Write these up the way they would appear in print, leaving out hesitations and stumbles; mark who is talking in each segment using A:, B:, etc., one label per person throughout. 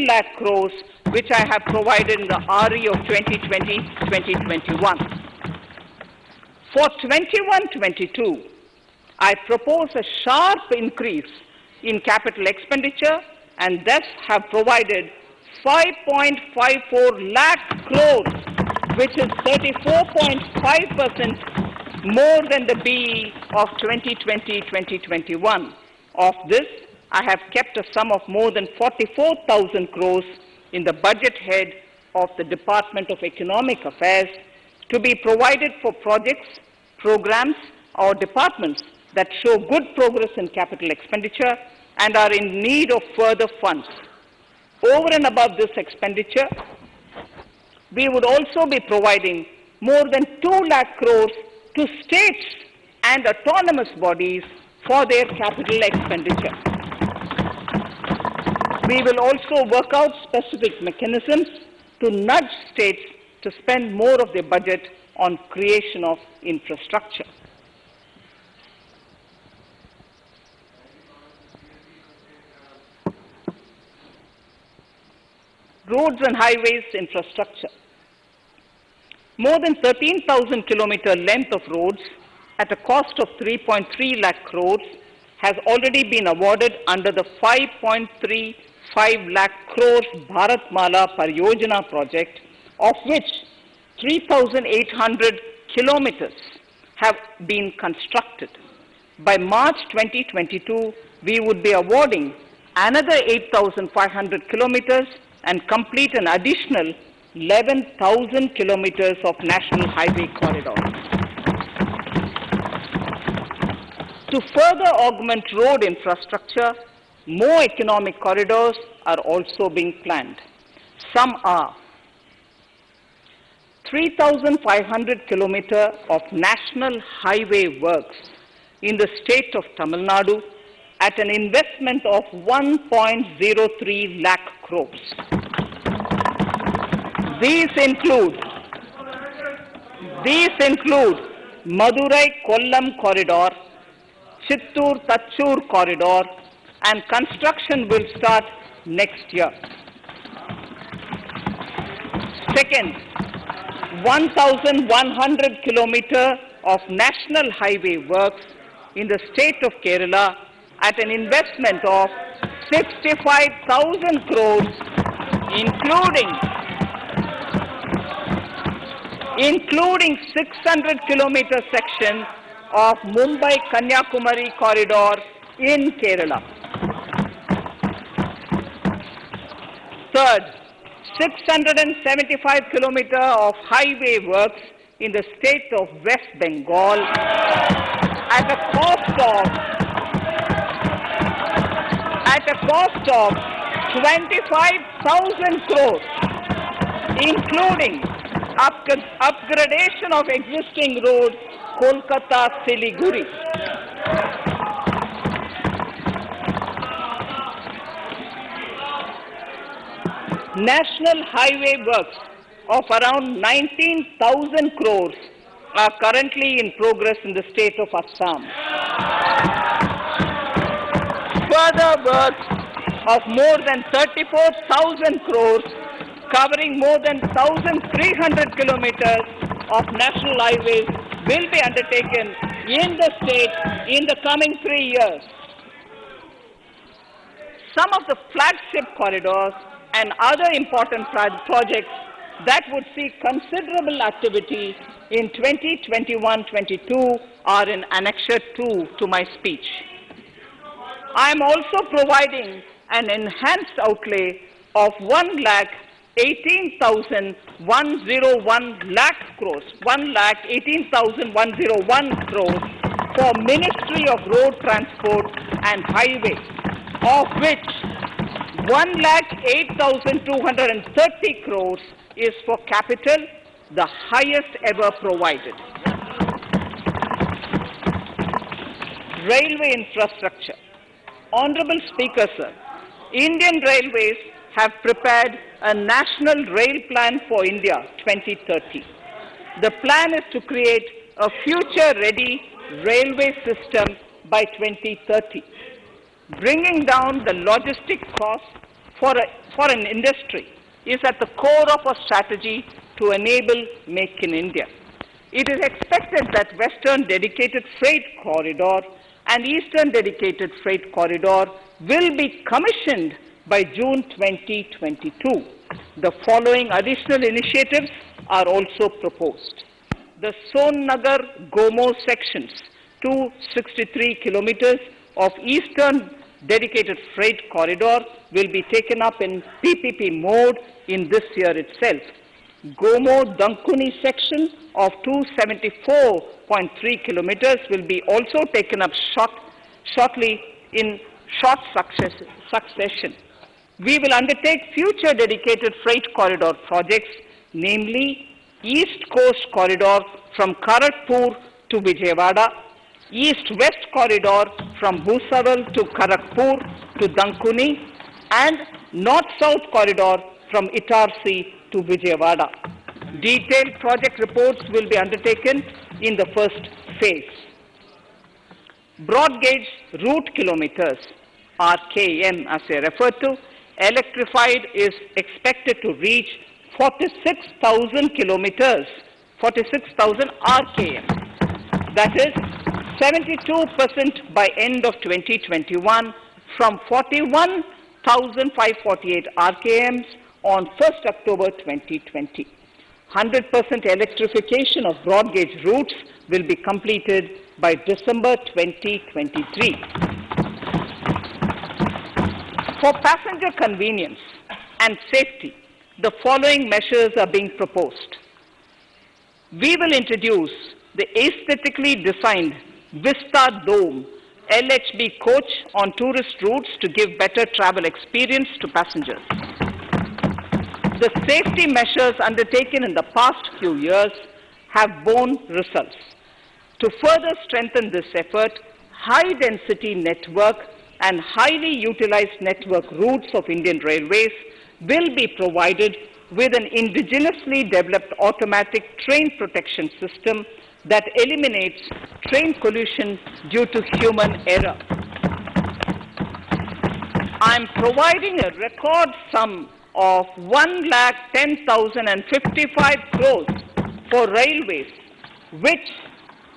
A: lakh crores which I have provided in the RE of 2020-2021. For 21-22, I propose a sharp increase in capital expenditure and thus have provided 5.54 lakh crores, which is 34.5% more than the BE of 2020-2021. Of this, I have kept a sum of more than 44,000 crores in the budget head of the Department of Economic Affairs to be provided for projects, programs, or departments that show good progress in capital expenditure and are in need of further funds. Over and above this expenditure, we would also be providing more than 2 lakh crores to states and autonomous bodies for their capital expenditure. We will also work out specific mechanisms to nudge states to spend more of their budget on creation of infrastructure. Roads and highways infrastructure. More than 13,000 kilometer length of roads at a cost of 3.3 lakh crores has already been awarded under the 5.35 lakh crores Bharatmala Pariyojana project, of which 3,800 kilometers have been constructed. By March 2022, we would be awarding another 8,500 kilometers and complete an additional 11,000 kilometers of national highway corridors. To further augment road infrastructure, more economic corridors are also being planned. Some are 3,500 kilometers of national highway works in the state of Tamil Nadu at an investment of 1.03 lakh crores. These include Madurai-Kollam corridor, Chittoor-Tachur corridor, and construction will start next year. Second, 1,100 kilometers of national highway works in the state of Kerala at an investment of 65,000 crores, including 600 kilometer section of Mumbai-Kanyakumari corridor in Kerala. Third, 675 kilometer of highway works in the state of West Bengal at a cost of 25,000 crores, including upgradation of existing road Kolkata-Siliguri. National highway works of around 19,000 crores are currently in progress in the state of Assam. Further works of more than 34,000 crores covering more than 1,300 kilometers of national highways will be undertaken in the state in the coming 3 years. Some of the flagship corridors and other important projects that would see considerable activity in 2021-22 are in Annexure 2 to my speech. I am also providing an enhanced outlay of 1,18,101 crores for Ministry of Road Transport and Highways, of which 1,08,230 crores is for capital, the highest ever provided. Railway infrastructure. Honorable Speaker, sir, Indian Railways have prepared a National Rail Plan for India 2030. The plan is to create a future-ready railway system by 2030, bringing down the logistic costs for an industry is at the core of our strategy to enable Make in India. It is expected that Western Dedicated Freight Corridor and Eastern Dedicated Freight Corridor will be commissioned by June 2022. The following additional initiatives are also proposed. The Sonnagar-Gomo sections, 263 kilometers of Eastern Dedicated Freight Corridor, will be taken up in PPP mode in this year itself. Gomo-Dankuni section of 274.3 kilometers will be also taken up shortly in short succession. We will undertake future dedicated freight corridor projects, namely East Coast Corridor from Kharagpur to Vijayawada, East-West Corridor from Bhusaval to Kharagpur to Dankuni, and North-South Corridor from Itarsi to Vijayawada. Detailed project reports will be undertaken in the first phase. Broad gauge route kilometers, RKM as I referred to, electrified is expected to reach 46,000 kilometers, 46,000 RKM. That is 72% by end of 2021 from 41,548 RKMs on 1st October 2020. 100% electrification of broad gauge routes will be completed by December 2023. For passenger convenience and safety, the following measures are being proposed. We will introduce the aesthetically designed Vista Dome LHB coach on tourist routes to give better travel experience to passengers. The safety measures undertaken in the past few years have borne results. To further strengthen this effort, high-density network and highly utilized network routes of Indian Railways will be provided with an indigenously developed automatic train protection system that eliminates train collision due to human error. I am providing a record sum of 1,10,055 crores for railways,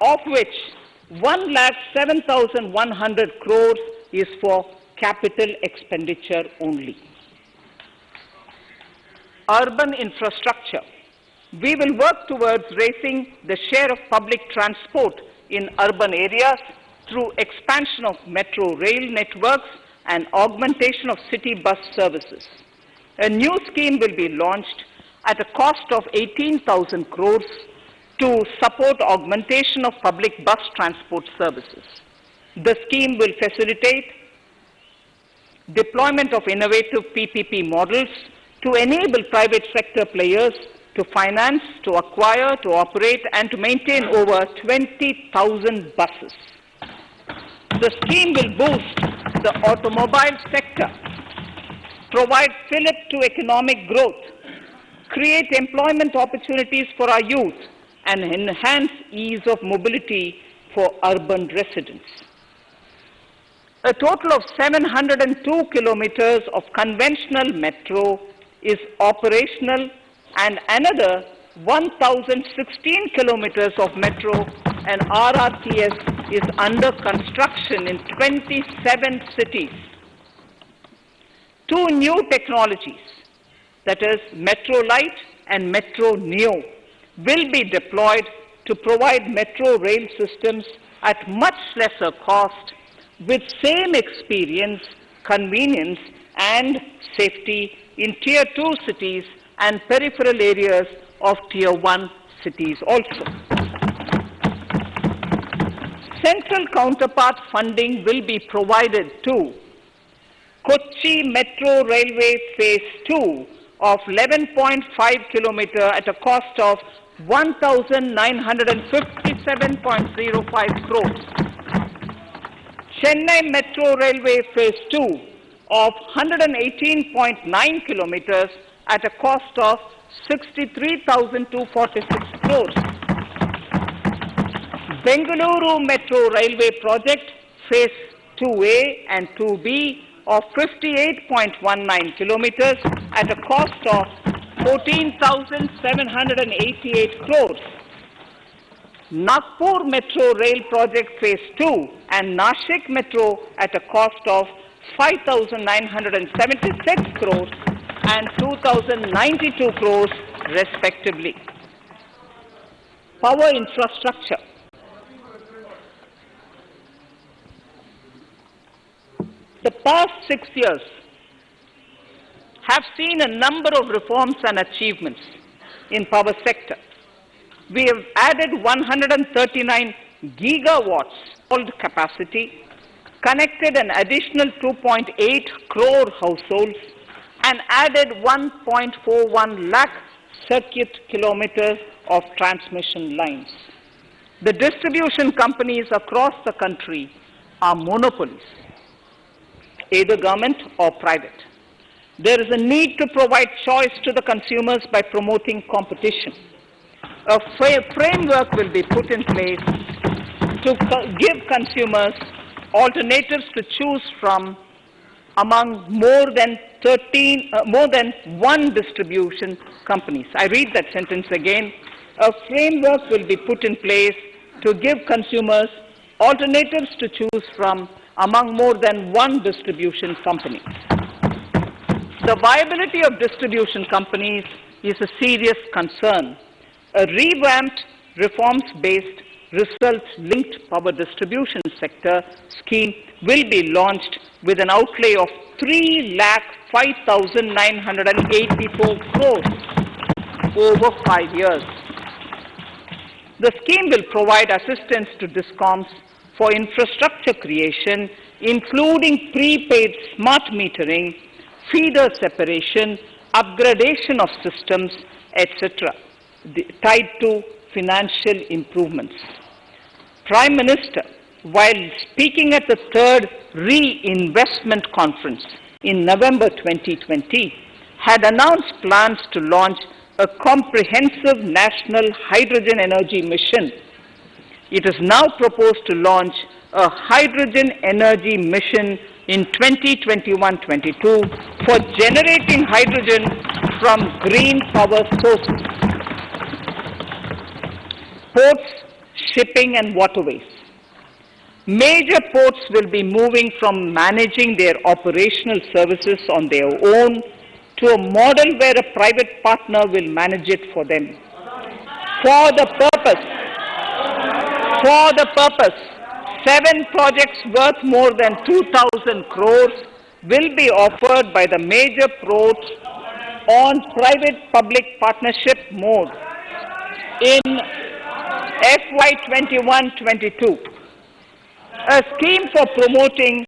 A: of which 1,07,100 crores is for capital expenditure only. Urban infrastructure. We will work towards raising the share of public transport in urban areas through expansion of metro rail networks and augmentation of city bus services. A new scheme will be launched at a cost of 18,000 crores to support augmentation of public bus transport services. The scheme will facilitate deployment of innovative PPP models to enable private sector players to finance, to acquire, to operate, and to maintain over 20,000 buses. The scheme will boost the automobile sector, provide fillip to economic growth, create employment opportunities for our youth, and enhance ease of mobility for urban residents. A total of 702 kilometers of conventional metro is operational, and another 1,016 kilometers of metro and RRTS is under construction in 27 cities. Two new technologies, that is Metro Light and Metro Neo, will be deployed to provide metro rail systems at much lesser cost with same experience, convenience, and safety in Tier 2 cities and peripheral areas of Tier 1 cities also. Central counterpart funding will be provided to Kochi Metro Railway Phase 2 of 11.5 kilometer at a cost of 1,957.05 crores. Chennai Metro Railway Phase 2 of 118.9 kilometers at a cost of 63,246 crores. Bengaluru Metro Railway Project Phase 2A and 2B of 58.19 kilometers at a cost of 14,788 crores. Nagpur Metro Rail Project Phase 2 and Nashik Metro at a cost of 5,976 crores and 2,092 crores respectively. Power infrastructure. The past 6 years have seen a number of reforms and achievements in power sector. We have added 139 gigawatts installed capacity, connected an additional 2.8 crore households, and added 1.41 lakh circuit kilometers of transmission lines. The distribution companies across the country are monopolies, either government or private. There is a need to provide choice to the consumers by promoting competition. A framework will be put in place to give consumers alternatives to choose from among more than one distribution companies. I read that sentence again. A framework will be put in place to give consumers alternatives to choose from among more than one distribution company. The viability of distribution companies is a serious concern. A revamped, reforms-based, results-linked power distribution sector scheme will be launched with an outlay of 3,05,984 crores over 5 years. The scheme will provide assistance to DISCOMs for infrastructure creation, including prepaid smart metering, feeder separation, upgradation of systems, etc., tied to financial improvements. Prime Minister, while speaking at the third Reinvestment Conference in November 2020, had announced plans to launch a comprehensive national hydrogen energy mission. It is now proposed to launch a hydrogen energy mission in 2021-22 for generating hydrogen from green power sources. Ports, shipping and waterways. Major ports will be moving from managing their operational services on their own to a model where a private partner will manage it for them. For the purpose, 7 projects worth more than 2,000 crores will be offered by the major ports on private-public partnership mode in FY 21-22. A scheme for promoting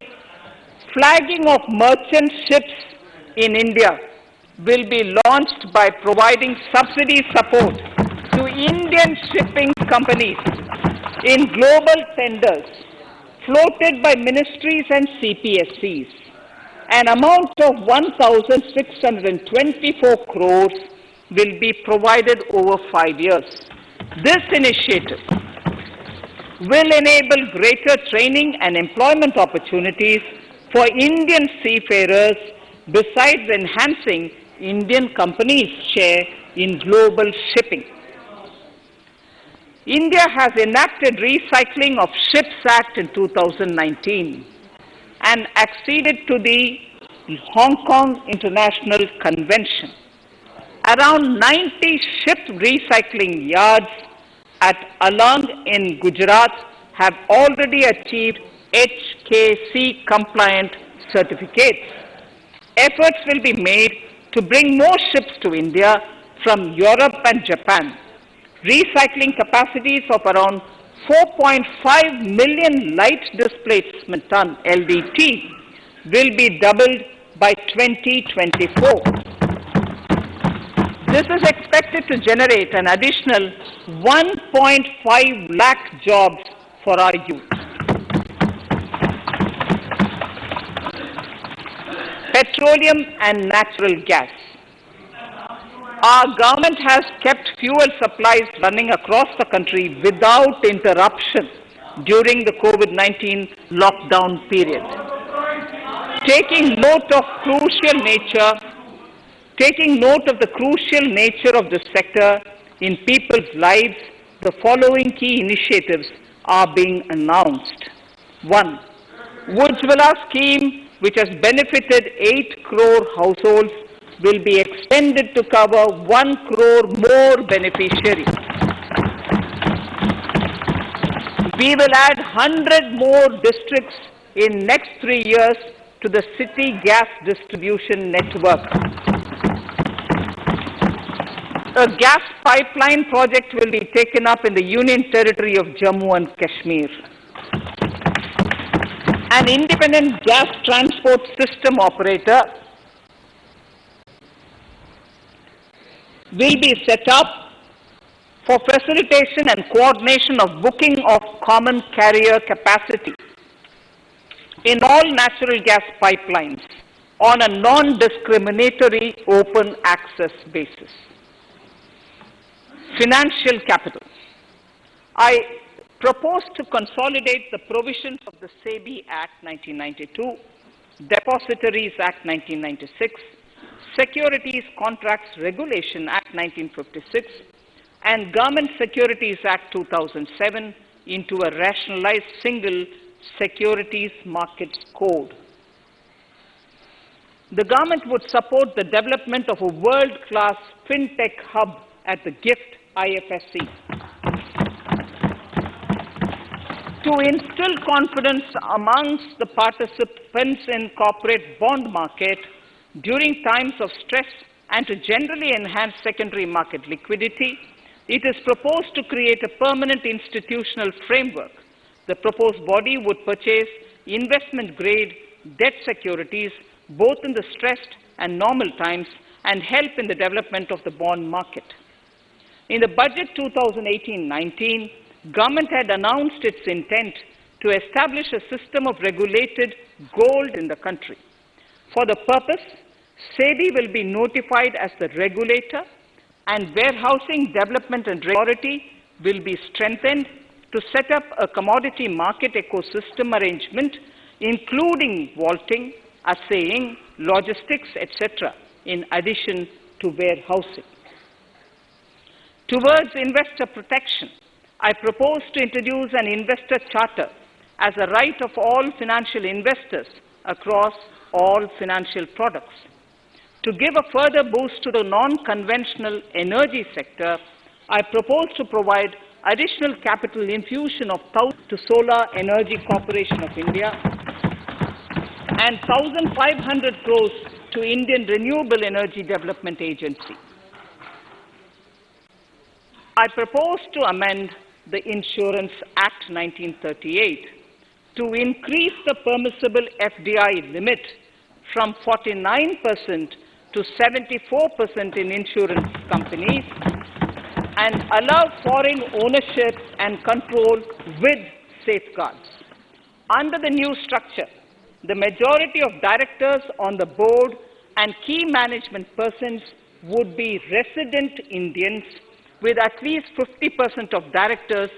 A: flagging of merchant ships in India will be launched by providing subsidy support to Indian shipping companies in global tenders floated by ministries and CPSCs. An amount of 1,624 crores will be provided over 5 years. This initiative will enable greater training and employment opportunities for Indian seafarers, besides enhancing Indian companies' share in global shipping. India has enacted Recycling of Ships Act in 2019 and acceded to the Hong Kong International Convention. Around 90 ship recycling yards at Alang in Gujarat have already achieved HKC compliant certificates. Efforts will be made to bring more ships to India from Europe and Japan. Recycling capacities of around 4.5 million light displacement ton LDT will be doubled by 2024. This is expected to generate an additional 1.5 lakh jobs for our youth. Petroleum and natural gas. Our government has kept fuel supplies running across the country without interruption during the COVID-19 lockdown period. Taking note of the crucial nature of the sector in people's lives, the following key initiatives are being announced. 1. Ujjwala scheme, which has benefited 8 crore households, will be extended to cover 1 crore more beneficiaries. We will add 100 more districts in next 3 years to the city gas distribution network. A gas pipeline project will be taken up in the Union Territory of Jammu and Kashmir. An independent gas transport system operator will be set up for facilitation and coordination of booking of common carrier capacity in all natural gas pipelines on a non-discriminatory open access basis. Financial capital. I propose to consolidate the provisions of the SEBI Act 1992, Depositories Act 1996, Securities Contracts Regulation Act 1956, and Government Securities Act 2007 into a rationalized single Securities Markets Code. The government would support the development of a world-class fintech hub at the GIFT IFSC. To instill confidence amongst the participants in corporate bond market during times of stress and to generally enhance secondary market liquidity, it is proposed to create a permanent institutional framework. The proposed body would purchase investment-grade debt securities both in the stressed and normal times and help in the development of the bond market. In the budget 2018-19, government had announced its intent to establish a system of regulated gold in the country. For the purpose, SEBI will be notified as the regulator, and Warehousing Development and Authority will be strengthened to set up a commodity market ecosystem arrangement, including vaulting, assaying, logistics, etc., in addition to warehousing. Towards investor protection, I propose to introduce an investor charter as a right of all financial investors across all financial products. To give a further boost to the non-conventional energy sector, I propose to provide additional capital infusion of 1,000 to Solar Energy Corporation of India and 1,500 crores to Indian Renewable Energy Development Agency. I propose to amend the Insurance Act 1938 to increase the permissible FDI limit from 49% to 74% in insurance companies and allow foreign ownership and control with safeguards. Under the new structure, the majority of directors on the board and key management persons would be resident Indians, with at least 50% of directors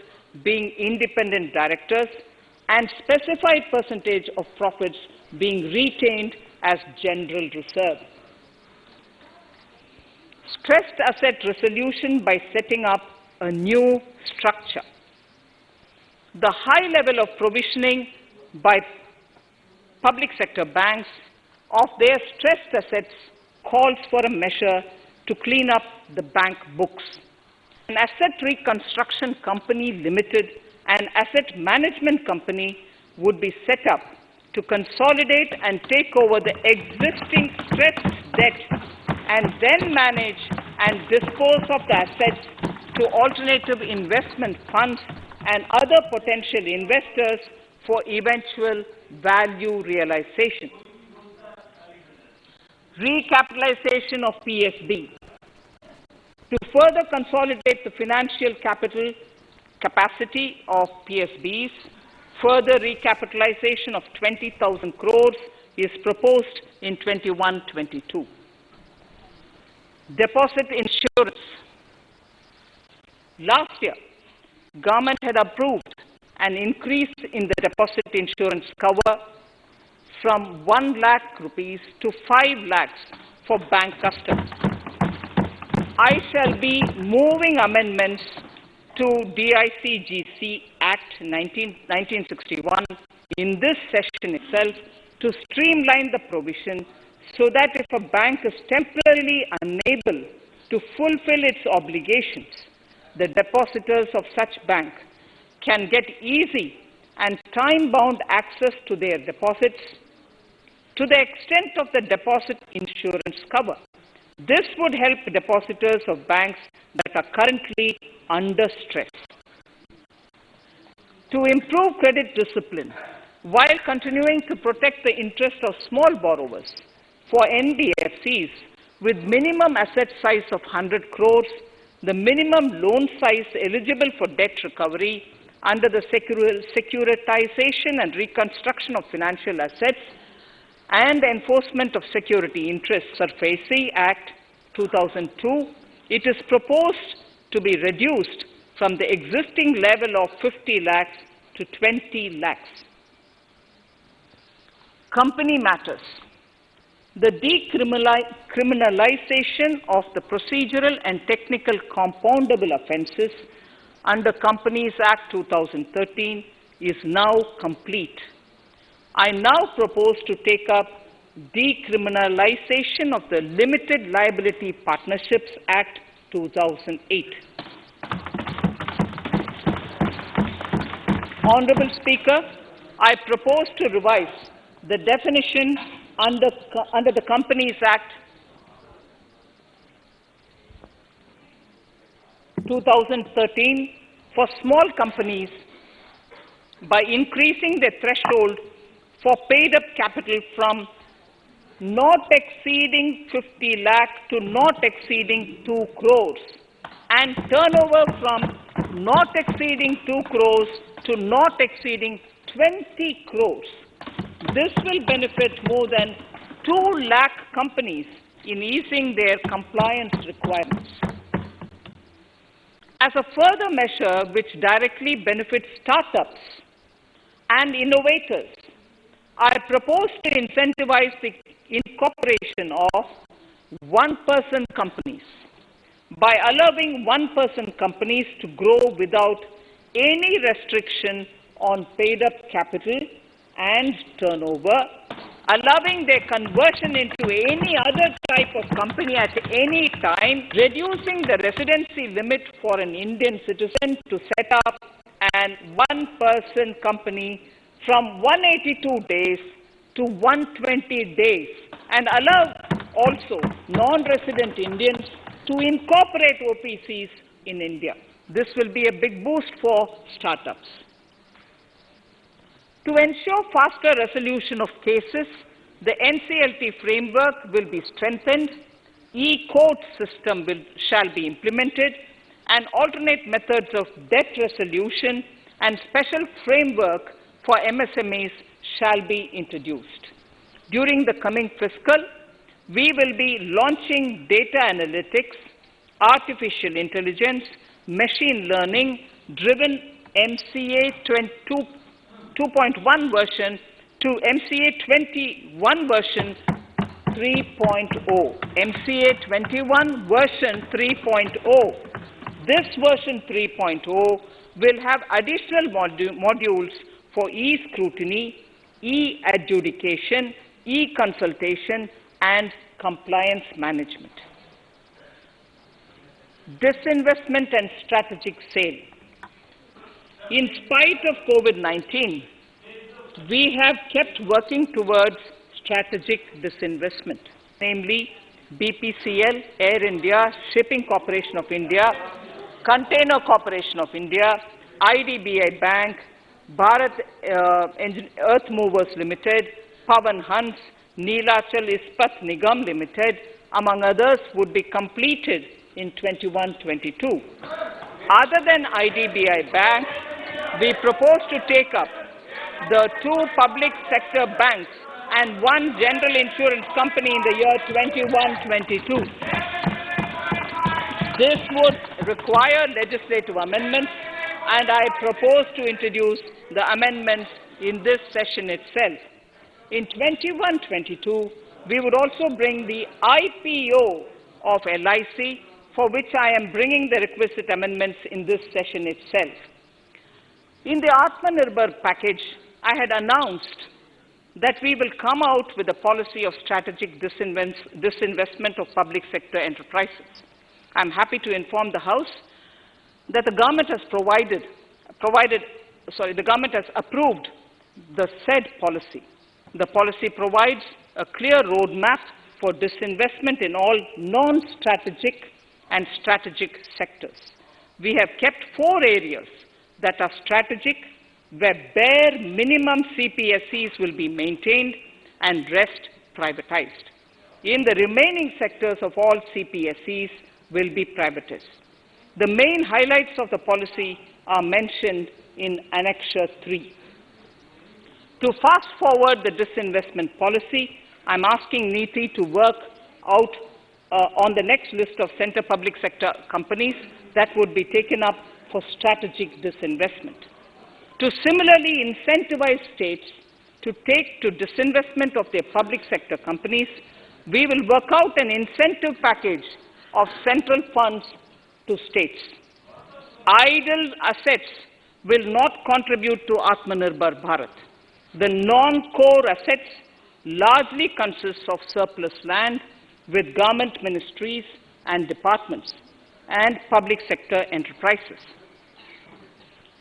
A: being independent directors and specified percentage of profits being retained as general reserve. Stressed asset resolution by setting up a new structure. The high level of provisioning by public sector banks of their stressed assets calls for a measure to clean up the bank books. An asset reconstruction company limited and asset management company would be set up to consolidate and take over the existing stressed debt and then manage and dispose of the assets to alternative investment funds and other potential investors for eventual value realization. Recapitalization of PSB. To further consolidate the financial capital capacity of PSBs, further recapitalization of 20,000 crores is proposed in 21-22. Deposit insurance. Last year, government had approved an increase in the deposit insurance cover from 1 lakh rupees to 5 lakhs for bank customers. I shall be moving amendments to DICGC Act 1961 in this session itself to streamline the provision so that if a bank is temporarily unable to fulfill its obligations, the depositors of such bank can get easy and time-bound access to their deposits to the extent of the deposit insurance cover. This would help depositors of banks that are currently under stress. To improve credit discipline, while continuing to protect the interests of small borrowers, for NBFCs with minimum asset size of 100 crores, the minimum loan size eligible for debt recovery under the Securitization and Reconstruction of Financial Assets and Enforcement of Security Interests SARFAESI Act 2002, it is proposed to be reduced from the existing level of 50 lakhs to 20 lakhs. Company matters. The decriminalization of the procedural and technical compoundable offences under Companies Act 2013 is now complete. I now propose to take up decriminalization of the Limited Liability Partnerships Act 2008. Honourable Speaker, I propose to revise the definition under the Companies Act 2013 for small companies by increasing the threshold for paid-up capital from not exceeding 50 lakh to not exceeding 2 crores and turnover from not exceeding 2 crores to not exceeding 20 crores. This will benefit more than 2 lakh companies in easing their compliance requirements. As a further measure which directly benefits startups and innovators, I propose to incentivize the incorporation of one-person companies by allowing one-person companies to grow without any restriction on paid-up capital and turnover, allowing their conversion into any other type of company at any time, reducing the residency limit for an Indian citizen to set up an one-person company from 182 days to 120 days, and allow also non-resident Indians to incorporate OPCs in India. This will be a big boost for startups. To ensure faster resolution of cases, the NCLT framework will be strengthened, e-court system shall be implemented, and alternate methods of debt resolution and special framework for MSMEs shall be introduced. During the coming fiscal, we will be launching data analytics, artificial intelligence, machine learning driven MCA 2.1 version to MCA 21 version 3.0. MCA 21 version 3.0. This version 3.0 will have additional modules for e-scrutiny, e-adjudication, e-consultation, and compliance management. Disinvestment and strategic sale. In spite of COVID-19, we have kept working towards strategic disinvestment, namely BPCL, Air India, Shipping Corporation of India, Container Corporation of India, IDBI Bank, Bharat Earth Movers Limited, Pavan Hans, Neelachal Ispat Nigam Limited, among others, would be completed in 21-22. Other than IDBI Bank, we propose to take up the 2 public sector banks and 1 general insurance company in the year 21-22. This would require legislative amendments, and I propose to introduce the amendments in this session itself. In 21-22, we would also bring the IPO of LIC, for which I am bringing the requisite amendments in this session itself. In the Atmanirbhar package, I had announced that we will come out with a policy of strategic disinvestment of public sector enterprises. I am happy to inform the House that the government has the government has approved the said policy. The policy provides a clear roadmap for disinvestment in all non-strategic and strategic sectors. We have kept 4 areas that are strategic, where bare minimum CPSEs will be maintained and rest privatized. In the remaining sectors of all CPSEs will be privatized. The main highlights of the policy are mentioned in Annexure 3. To fast forward the disinvestment policy, I am asking NITI to work out on the next list of centre public sector companies that would be taken up for strategic disinvestment. To similarly incentivize states to take to disinvestment of their public sector companies, we will work out an incentive package of central funds to states. Idle assets will not contribute to Atmanirbhar Bharat. The non-core assets largely consist of surplus land with government ministries and departments and public sector enterprises.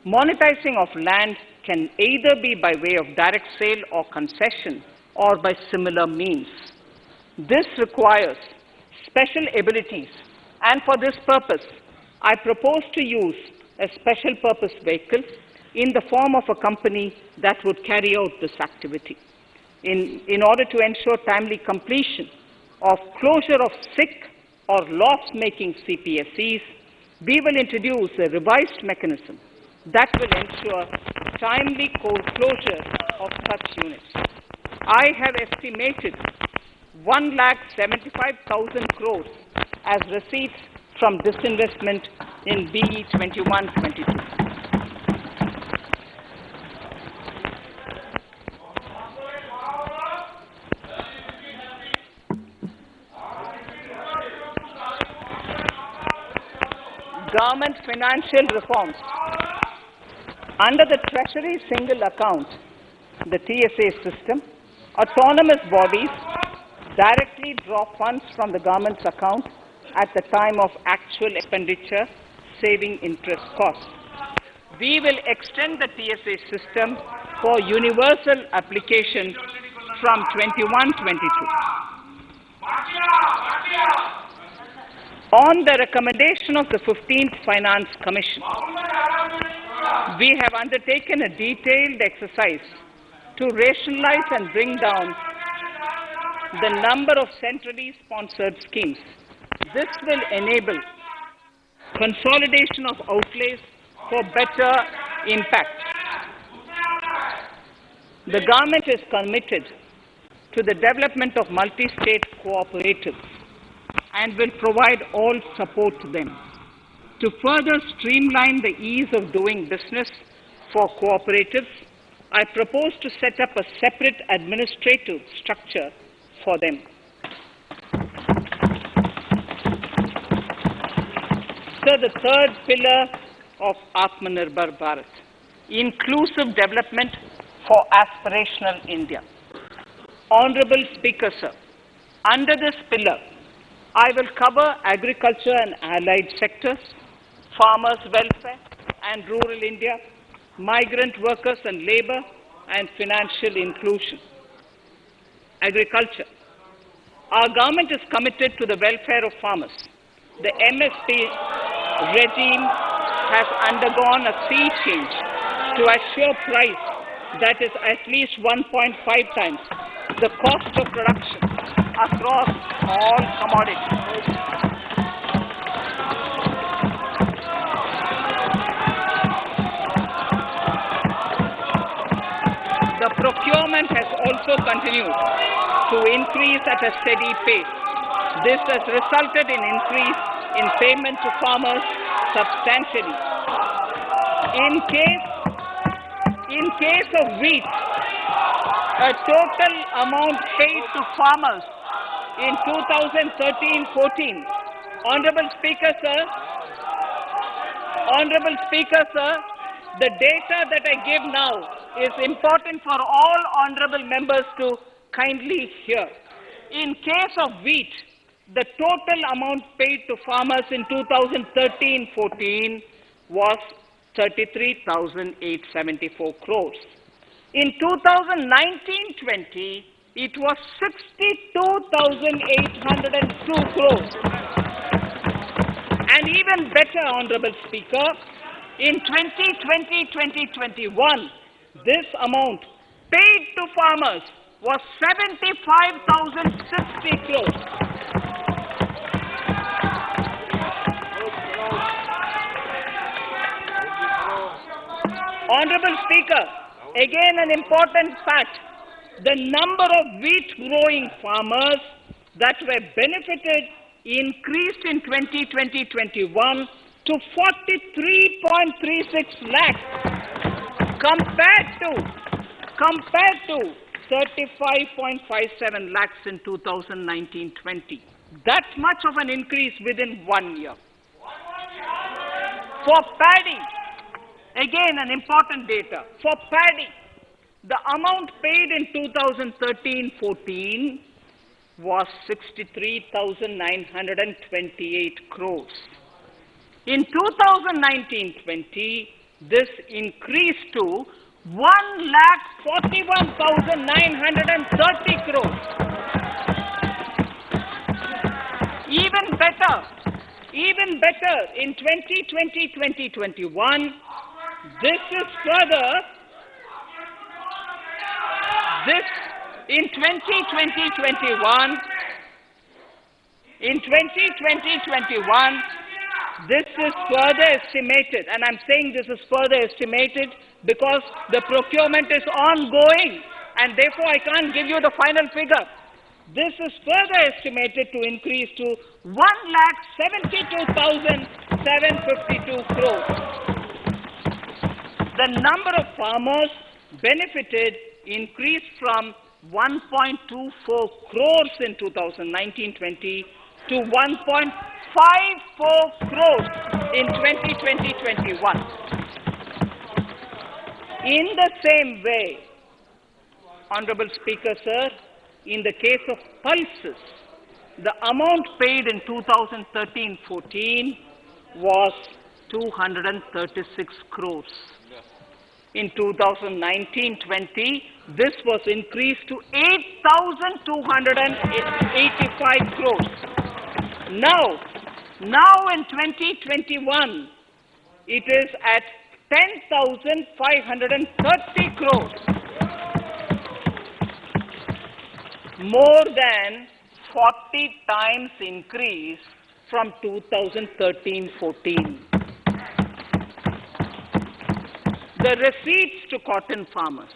A: Monetizing of land can either be by way of direct sale or concession or by similar means. This requires special abilities, and for this purpose, I propose to use a special purpose vehicle in the form of a company that would carry out this activity. In order to ensure timely completion of closure of sick or loss-making CPSEs, we will introduce a revised mechanism that will ensure timely closure of such units. I have estimated 1,75,000 crores as receipts from disinvestment in BE 21-22. Government financial reforms. Under the Treasury single account, the TSA system, autonomous bodies directly draw funds from the government's account at the time of actual expenditure, saving interest costs. We will extend the TSA system for universal application from 21-22. On the recommendation of the 15th Finance Commission, we have undertaken a detailed exercise to rationalize and bring down the number of centrally sponsored schemes. This will enable consolidation of outlays for better impact. The government is committed to the development of multi-state cooperatives and will provide all support to them. To further streamline the ease of doing business for cooperatives, I propose to set up a separate administrative structure for them. So the third pillar of Atmanirbhar Bharat, inclusive development for aspirational India. Honorable Speaker, sir, under this pillar, I will cover agriculture and allied sectors, farmers' welfare and rural India, migrant workers and labour, and financial inclusion. Agriculture. Our government is committed to the welfare of farmers. The MSP regime has undergone a sea change to assure price that is at least 1.5 times the cost of production across all commodities. The procurement has also continued to increase at a steady pace. This has resulted in increase in payment to farmers substantially. In case of wheat, a total amount paid to farmers in 2013-14. Honorable Speaker, sir, the data that I give now is important for all honorable members to kindly hear. In case of wheat, the total amount paid to farmers in 2013-14 was 33,874 crores. In 2019-20, it was 62,802 crores. And even better, Honorable Speaker, in 2020-2021, this amount paid to farmers was 75,060 crores. Honorable Speaker, again an important fact, the number of wheat growing farmers that were benefited increased in 2020-21 to 43.36 lakhs compared to 35.57 lakhs in 2019-20. That much of an increase within 1 year. For paddy, again an important data. For paddy, the amount paid in 2013-14 was 63,928 crores. In 2019-20, this increased to 1,41,930 crores. Even better, in 2020-2021, this is further, in 2020-21, this is further estimated, and I'm saying this is further estimated because the procurement is ongoing, and therefore I can't give you the final figure. This is further estimated to increase to 1,72,752 crores. The number of farmers benefited increased from 1.24 crores in 2019-20 to 1.54 crores in 2020-21. In the same way, Honorable Speaker, sir, in the case of pulses, the amount paid in 2013-14 was 236 crores. In 2019-20, this was increased to 8,285 crores. Now in 2021, it is at 10,530 crores. More than 40 times increase from 2013-14. The receipts to cotton farmers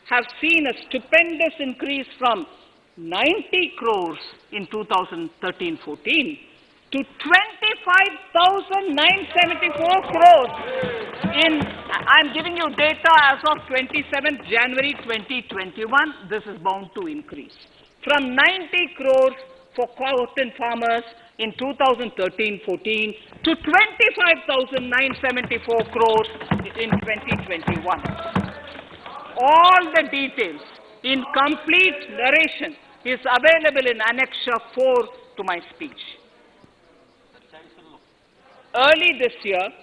A: have seen a stupendous increase from 90 crores in 2013-14 to 25,974 crores I'm giving you data as of 27th January 2021. This is bound to increase. From 90 crores for cotton farmers in 2013-14 to 25,974 crores in 2021. All the details in complete narration is available in Annexure 4 to my speech. Early this year,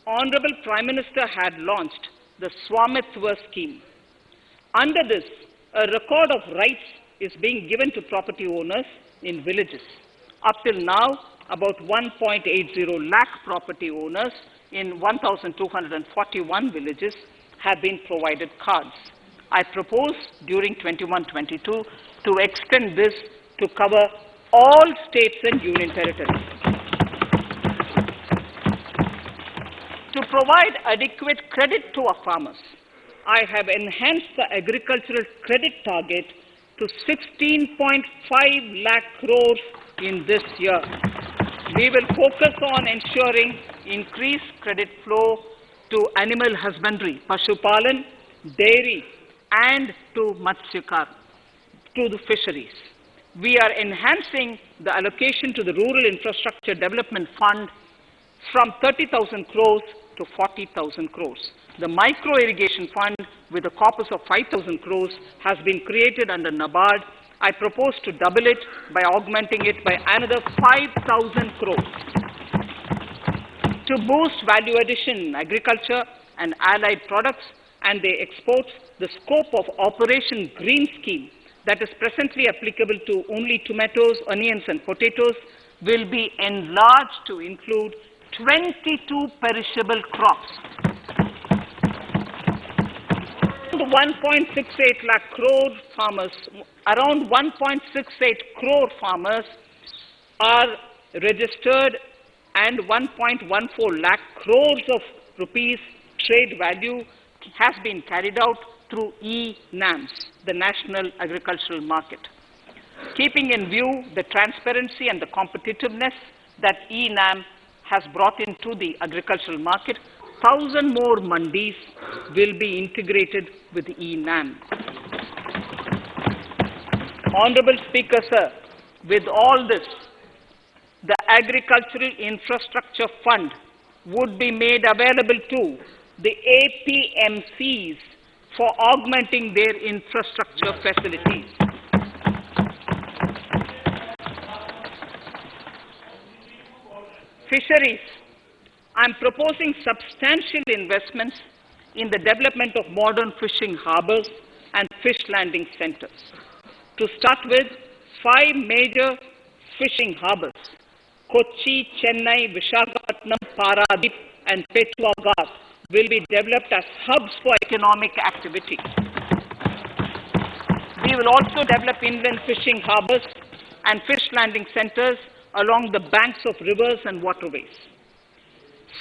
A: Honorable Prime Minister had launched the Swamitwa scheme. Under this, a record of rights is being given to property owners in villages. Up till now, about 1.80 lakh property owners in 1,241 villages have been provided cards. I propose during 21-22 to extend this to cover all states and union territories. To provide adequate credit to our farmers, I have enhanced the agricultural credit target to 16.5 lakh crores in this year. We will focus on ensuring increased credit flow to animal husbandry, pashupalan, dairy, and to Matsyakar, to the fisheries. We are enhancing the allocation to the Rural Infrastructure Development Fund from 30,000 crores to 40,000 crores. The Micro Irrigation Fund, with a corpus of 5,000 crores, has been created under NABARD. I propose to double it by augmenting it by another 5,000 crores. To boost value addition in agriculture and allied products and their exports, the scope of Operation Green Scheme, that is presently applicable to only tomatoes, onions and potatoes, will be enlarged to include 22 perishable crops. 1.68 lakh crore farmers, around 1.68 crore farmers are registered, and 1.14 lakh crores of rupees trade value has been carried out through e-NAMs, the National Agricultural Market. Keeping in view the transparency and the competitiveness that e-NAM has brought into the agricultural market, 1,000 more mandis will be integrated with e-NAM. Honorable Speaker, sir, with all this, the Agricultural Infrastructure Fund would be made available to the APMCs for augmenting their infrastructure facilities. Fisheries. I am proposing substantial investments in the development of modern fishing harbors and fish landing centers. To start with, 5 major fishing harbors, Kochi, Chennai, Visakhapatnam, Paradip and Petwa Ghat, will be developed as hubs for economic activity. We will also develop inland fishing harbors and fish landing centers along the banks of rivers and waterways.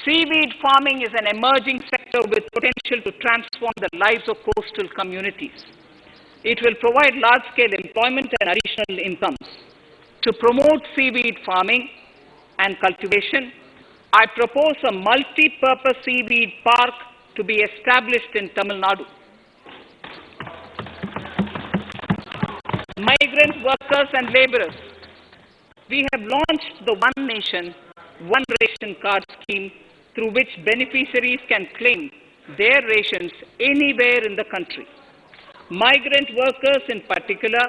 A: Seaweed farming is an emerging sector with potential to transform the lives of coastal communities. It will provide large-scale employment and additional incomes. To promote seaweed farming and cultivation, I propose a multi-purpose seaweed park to be established in Tamil Nadu. Migrant workers and laborers. We have launched the One Nation, One Ration Card scheme, through which beneficiaries can claim their rations anywhere in the country. Migrant workers in particular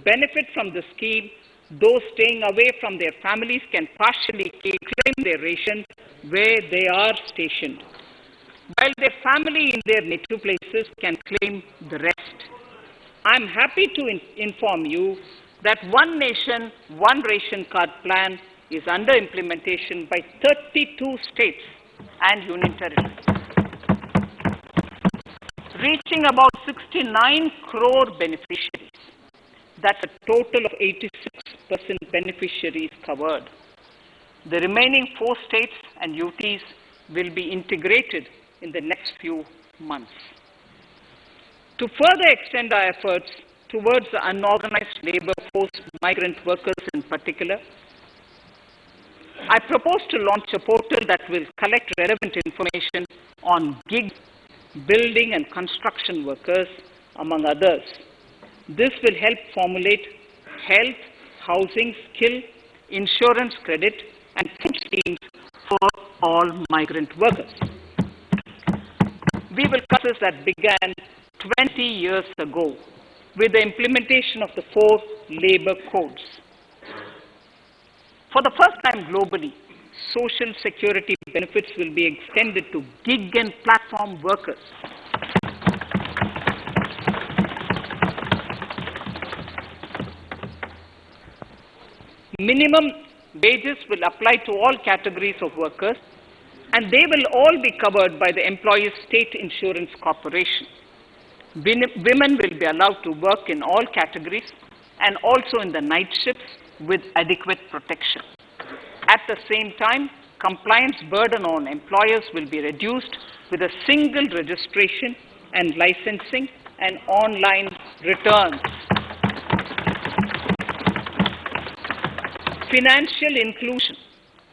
A: benefit from the scheme. Those staying away from their families can partially claim their ration where they are stationed, while their family in their native places can claim the rest. I am happy to inform you that One Nation, One Ration Card plan is under implementation by 32 states and union territories, reaching about 69 crore beneficiaries. That's a total of 86% beneficiaries covered. The remaining 4 states and UTs will be integrated in the next few months. To further extend our efforts towards the unorganized labor force, migrant workers in particular, I propose to launch a portal that will collect relevant information on gig, building and construction workers, among others. This will help formulate health, housing, skill, insurance credit and food schemes for all migrant workers. We will process that began 20 years ago with the implementation of the 4 labor codes. For the first time globally, social security benefits will be extended to gig and platform workers. Minimum wages will apply to all categories of workers, and they will all be covered by the Employees State Insurance Corporation. Women will be allowed to work in all categories and also in the night shifts with adequate protection. At the same time, compliance burden on employers will be reduced with a single registration and licensing and online returns. Financial inclusion.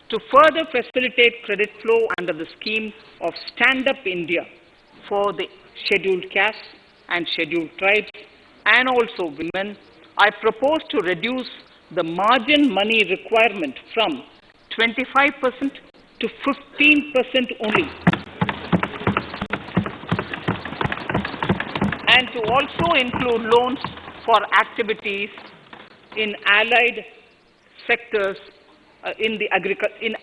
A: To further facilitate credit flow under the scheme of Stand Up India for the scheduled castes, and scheduled tribes, and also women, I propose to reduce the margin money requirement from 25% to 15% only, and to also include loans for activities in allied sectors, in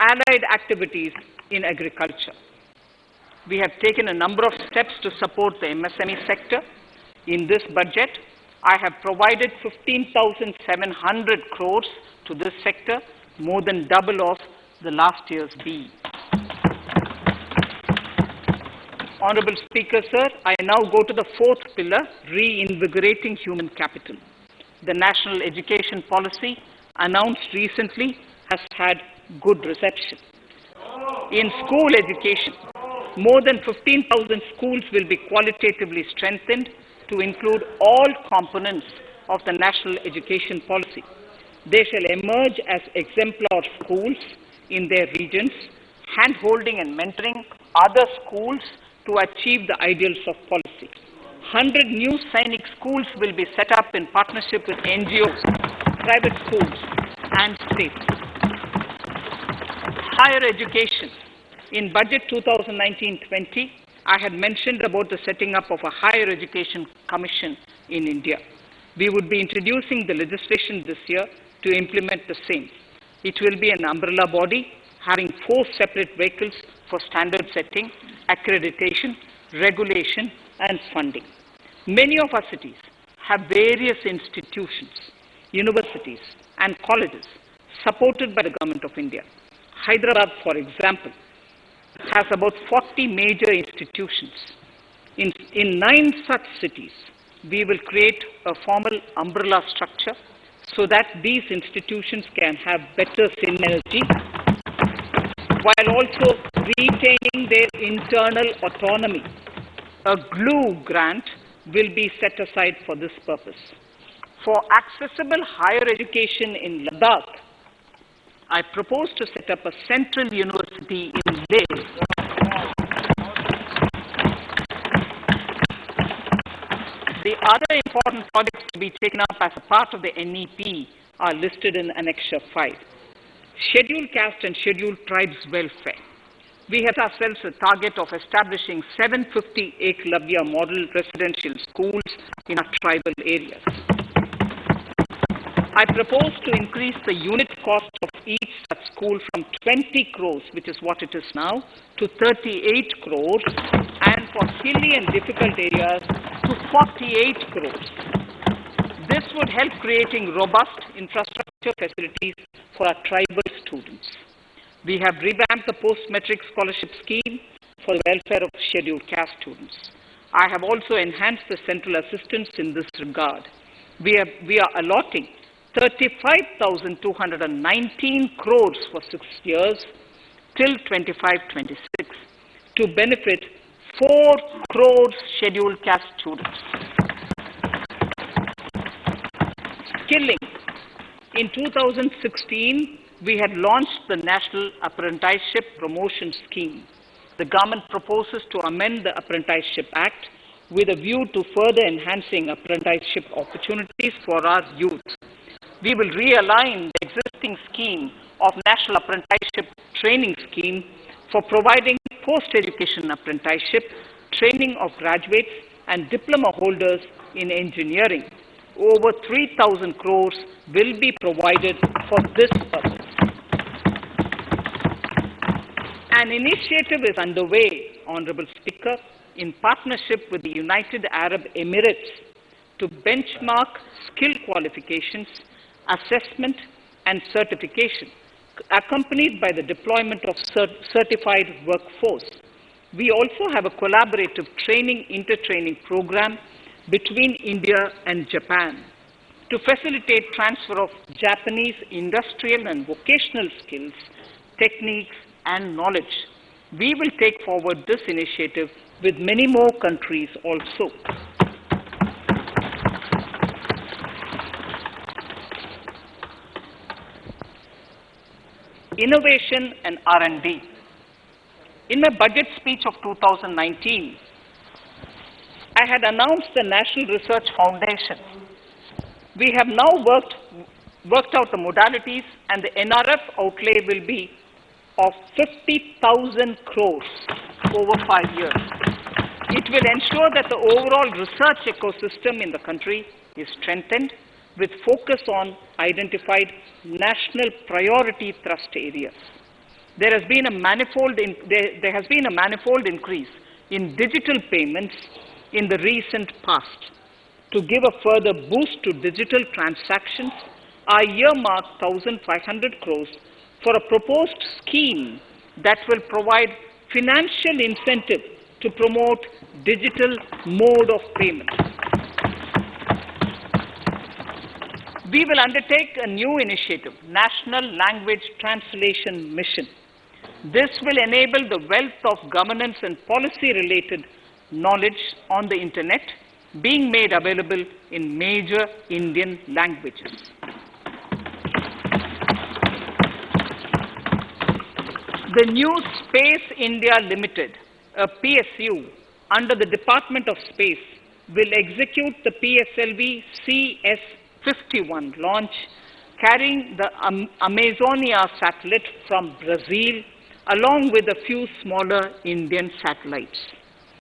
A: allied activities in agriculture. We have taken a number of steps to support the MSME sector. In this budget, I have provided 15,700 crores to this sector, more than double of the last year's BE. Honorable Speaker, sir, I now go to the fourth pillar, reinvigorating human capital. The National Education Policy, announced recently, has had good reception. In school education, more than 15,000 schools will be qualitatively strengthened to include all components of the National Education Policy. They shall emerge as exemplar schools in their regions, hand-holding and mentoring other schools to achieve the ideals of policy. 100 new Sainik schools will be set up in partnership with NGOs, private schools, and states. Higher education. In Budget 2019-20, I had mentioned about the setting up of a higher education commission in India. We would be introducing the legislation this year to implement the same. It will be an umbrella body having 4 separate vehicles for standard setting, accreditation, regulation, and funding. Many of our cities have various institutions, universities, and colleges supported by the Government of India. Hyderabad, for example, has about 40 major institutions. In 9 such cities, we will create a formal umbrella structure so that these institutions can have better synergy while also retaining their internal autonomy. A glue grant will be set aside for this purpose. For accessible higher education in Ladakh, I propose to set up a central university in Leh. The other important projects to be taken up as a part of the NEP are listed in Annexure 5. Scheduled caste and scheduled tribes welfare. We have ourselves a target of establishing 750 Eklavya model residential schools in our tribal areas. I propose to increase the unit cost of each such school from 20 crores, which is what it is now, to 38 crores, and for hilly and difficult areas to 48 crores. This would help creating robust infrastructure facilities for our tribal students. We have revamped the post-metric scholarship scheme for the welfare of scheduled caste students. I have also enhanced the central assistance in this regard. We are allotting 35,219 crores for 6 years till 25-26 to benefit 4 crores scheduled caste students. Skilling. In 2016, we had launched the National Apprenticeship Promotion Scheme. The government proposes to amend the Apprenticeship Act with a view to further enhancing apprenticeship opportunities for our youth. We will realign the existing scheme of National Apprenticeship Training Scheme for providing post-education apprenticeship, training of graduates and diploma holders in engineering. Over 3,000 crores will be provided for this purpose. An initiative is underway, Honorable Speaker, in partnership with the United Arab Emirates to benchmark skill qualifications, assessment and certification, accompanied by the deployment of certified workforce. We also have a collaborative training, inter-training program between India and Japan to facilitate transfer of Japanese industrial and vocational skills, techniques and knowledge. We will take forward this initiative with many more countries also. Innovation and R&D. In my budget speech of 2019, I had announced the National Research Foundation. We have now worked out the modalities, and the NRF outlay will be of 50,000 crores over 5 years. It will ensure that the overall research ecosystem in the country is strengthened with focus on identified national priority thrust areas. There has been a manifold increase in digital payments in the recent past. To give a further boost to digital transactions, I earmarked 1,500 crores for a proposed scheme that will provide financial incentive to promote digital mode of payment. We will undertake a new initiative, National Language Translation Mission. This will enable the wealth of governance and policy-related knowledge on the Internet being made available in major Indian languages. The new Space India Limited, a PSU, under the Department of Space, will execute the PSLV CS-51 launch, carrying the Amazonia satellite from Brazil, along with a few smaller Indian satellites.